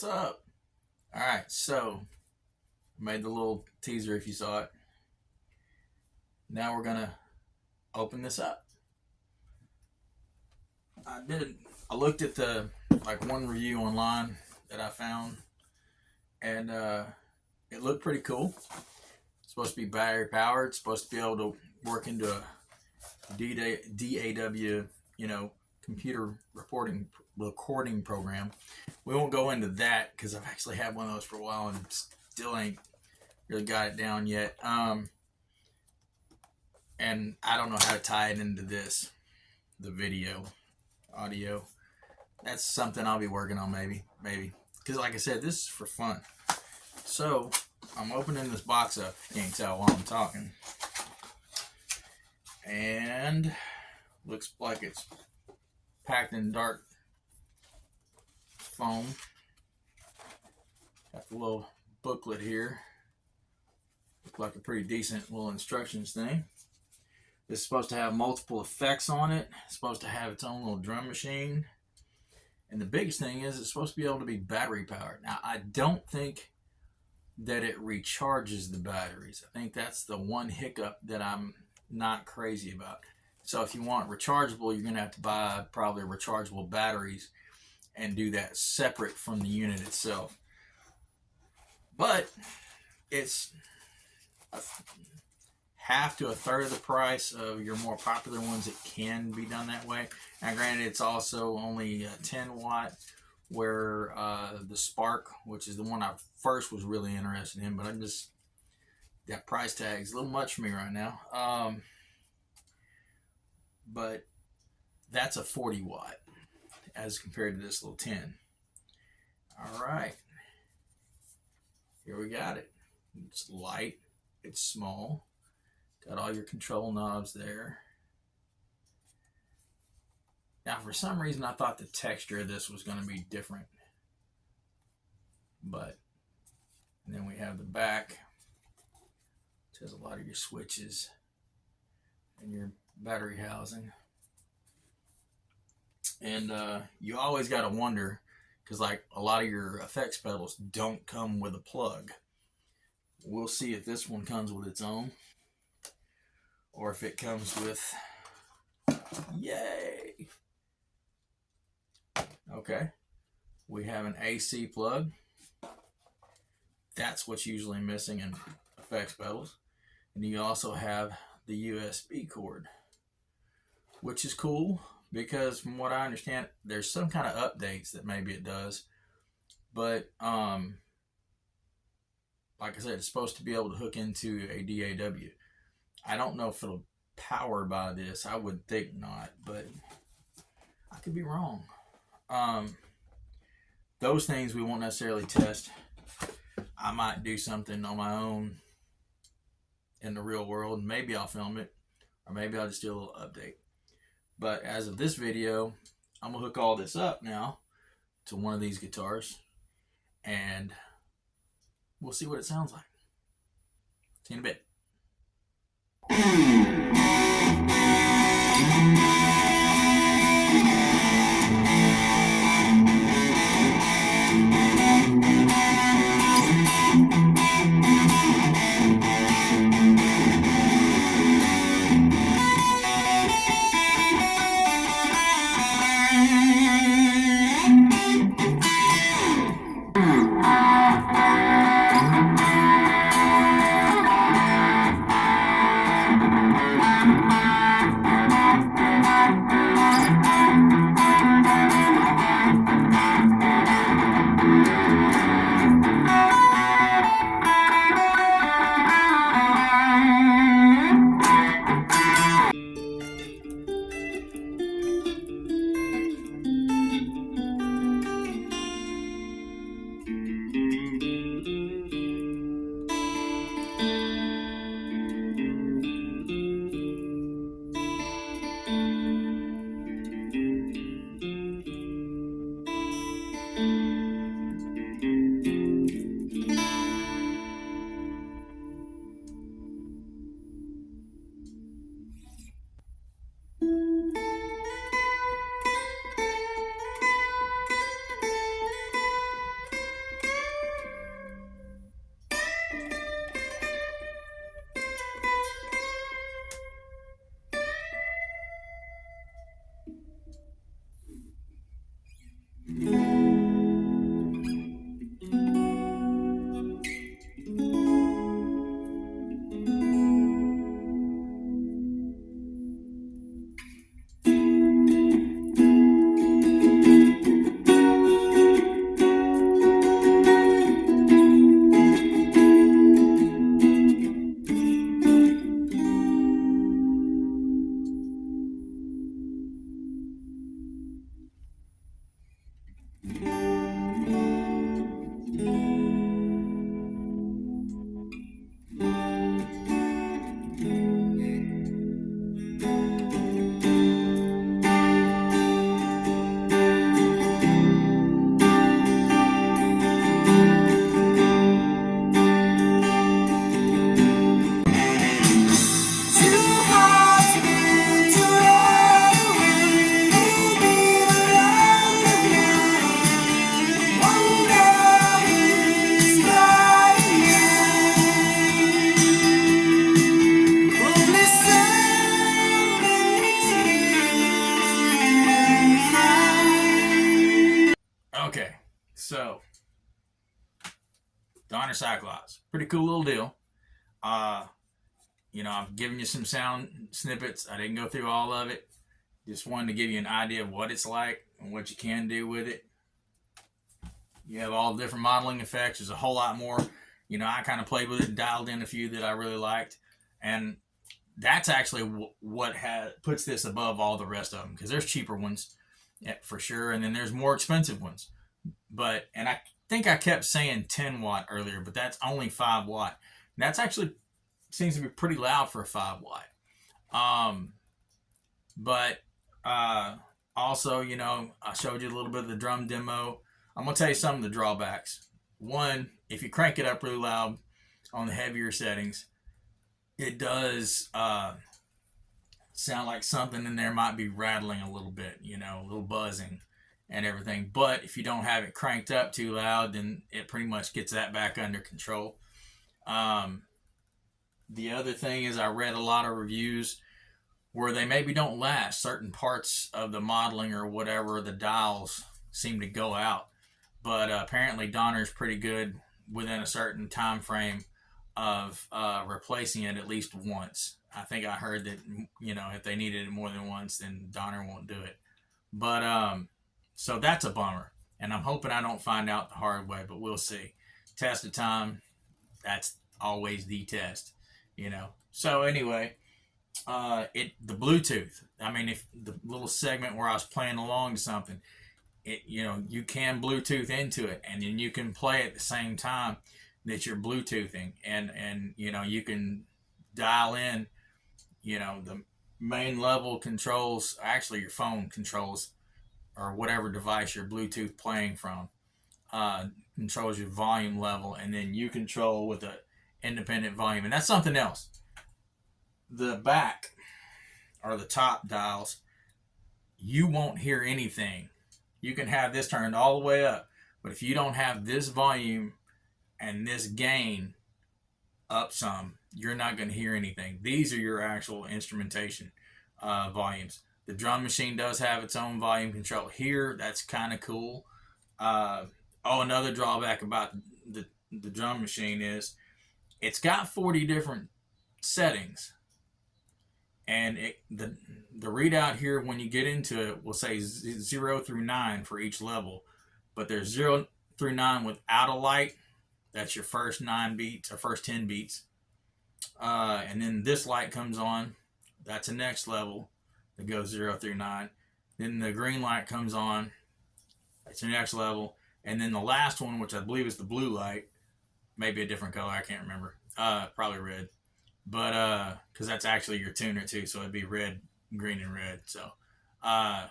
What's up? All right, so I made the little teaser if you saw it. Now we're gonna open this up. I looked at the one review online that I found, and it looked pretty cool. It's supposed to be battery powered. It's supposed to be able to work into a DAW, computer recording program. We won't go into that because I've actually had one of those for a while and still ain't really got it down yet. And I don't know how to tie it into the video, audio. That's something I'll be working on maybe. Because like I said, this is for fun. So I'm opening this box up, if you can't tell while I'm talking. And looks like it's packed in dark foam. Got the little booklet here. Looks like a pretty decent little instructions thing. This is supposed to have multiple effects on it. It's supposed to have its own little drum machine. And the biggest thing is it's supposed to be able to be battery powered. Now, I don't think that it recharges the batteries. I think that's the one hiccup that I'm not crazy about. So if you want rechargeable, you're going to have to buy probably rechargeable batteries and do that separate from the unit itself. But it's half to a third of the price of your more popular ones that can be done that way. Now granted, it's also only 10 watt, where the Spark, which is the one I first was really interested in, but that price tag is a little much for me right now. But that's a 40 watt as compared to this little 10. All right, here we got it. It's light, it's small, got all your control knobs there. Now for some reason I thought the texture of this was going to be different, and then we have the back, which has a lot of your switches and your battery housing. And you always got to wonder, because like a lot of your effects pedals don't come with a plug. We'll see if this one comes with its own, or if it comes with, yay. Okay, we have an AC plug. That's what's usually missing in effects pedals. And you also have the USB cord, which is cool because from what I understand, there's some kind of updates that maybe it does. But like I said, it's supposed to be able to hook into a DAW. I don't know if it'll power by this. I would think not, but I could be wrong. Those things we won't necessarily test. I might do something on my own in the real world. Maybe I'll film it, or maybe I'll just do a little update. But as of this video, I'm gonna hook all this up now to one of these guitars, and we'll see what it sounds like. See you in a bit. So, Donner Cyclops, pretty cool little deal. I've given you some sound snippets. I didn't go through all of it. Just wanted to give you an idea of what it's like and what you can do with it. You have all the different modeling effects. There's a whole lot more. I kind of played with it and dialed in a few that I really liked. And that's actually what puts this above all the rest of them, because there's cheaper ones for sure, and then there's more expensive ones. And I think I kept saying 10 watt earlier, but that's only 5 watt. And that's actually seems to be pretty loud for a 5 watt. Also, I showed you a little bit of the drum demo. I'm going to tell you some of the drawbacks. One, if you crank it up really loud on the heavier settings, it does sound like something in there might be rattling a little bit, a little buzzing and everything. But if you don't have it cranked up too loud, then it pretty much gets that back under control. The other thing is, I read a lot of reviews where they maybe don't last. Certain parts of the modeling or whatever, the dials seem to go out. But apparently Donner's pretty good within a certain time frame of replacing it at least once. I think I heard that, if they needed it more than once, then Donner won't do it. But so that's a bummer. And I'm hoping I don't find out the hard way, but we'll see. Test of time, that's always the test, So anyway, the Bluetooth. I mean, if the little segment where I was playing along to something, you can Bluetooth into it, and then you can play at the same time that you're Bluetoothing, and you can dial in, the main level controls, actually your phone controls, or whatever device you're Bluetooth playing from, controls your volume level, and then you control with an independent volume, and that's something else. The back or the top dials, you won't hear anything. You can have this turned all the way up, but if you don't have this volume and this gain up some, you're not going to hear anything. These are your actual instrumentation volumes. The drum machine does have its own volume control here. That's kind of cool. Another drawback about the drum machine is it's got 40 different settings. And the readout here, when you get into it, will say 0 through 9 for each level. But there's 0 through 9 without a light. That's your first 9 beats, or first 10 beats. And then this light comes on. That's the next level that goes 0 through 9. Then the green light comes on. That's the next level. And then the last one, which I believe is the blue light, maybe a different color, I can't remember. Probably red. But because that's actually your tuner too, so it'd be red, green, and red. So, and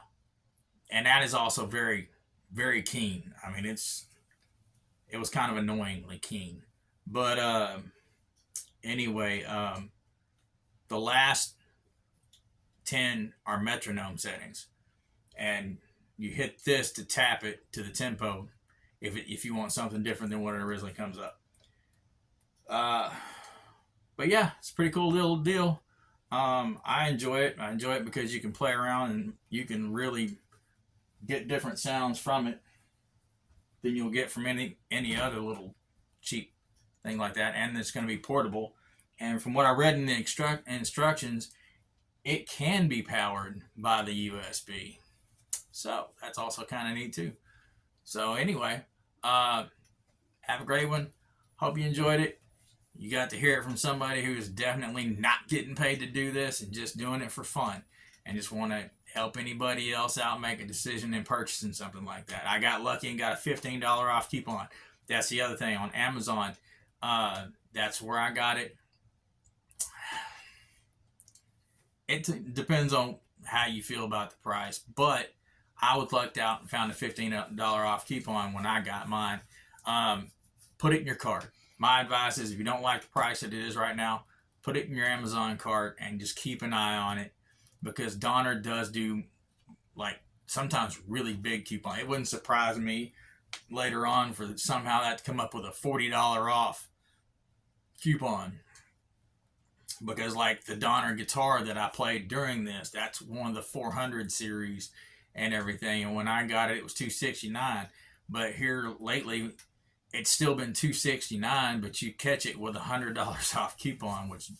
that is also very, very keen. I mean, it was kind of annoyingly keen. But anyway, the last 10 are metronome settings, and you hit this to tap it to the tempo if you want something different than what it originally comes up. But yeah, it's a pretty cool little deal. I enjoy it. I enjoy it because you can play around and you can really get different sounds from it than you'll get from any other little cheap thing like that. And it's going to be portable. And from what I read in the instructions, it can be powered by the USB. So that's also kind of neat too. So anyway, have a great one. Hope you enjoyed it. You got to hear it from somebody who is definitely not getting paid to do this and just doing it for fun, and just want to help anybody else out make a decision in purchasing something like that. I got lucky and got a $15 off coupon. That's the other thing on Amazon. That's where I got it. It depends on how you feel about the price, but I was lucked out and found a $15 off coupon when I got mine. Put it in your cart. My advice is, if you don't like the price that it is right now, put it in your Amazon cart and just keep an eye on it, because Donner does do like sometimes really big coupon. It wouldn't surprise me later on for somehow that to come up with a $40 off coupon, because like the Donner guitar that I played during this, that's one of the 400 series and everything, and when I got it, it was $269. But here lately, it's still been $269, but you catch it with $100 off coupon, which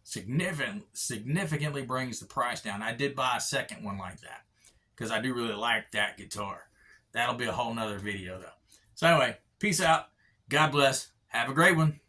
significantly brings the price down. I did buy a second one like that because I do really like that guitar. That'll be a whole nother video though. So anyway, peace out. God bless. Have a great one.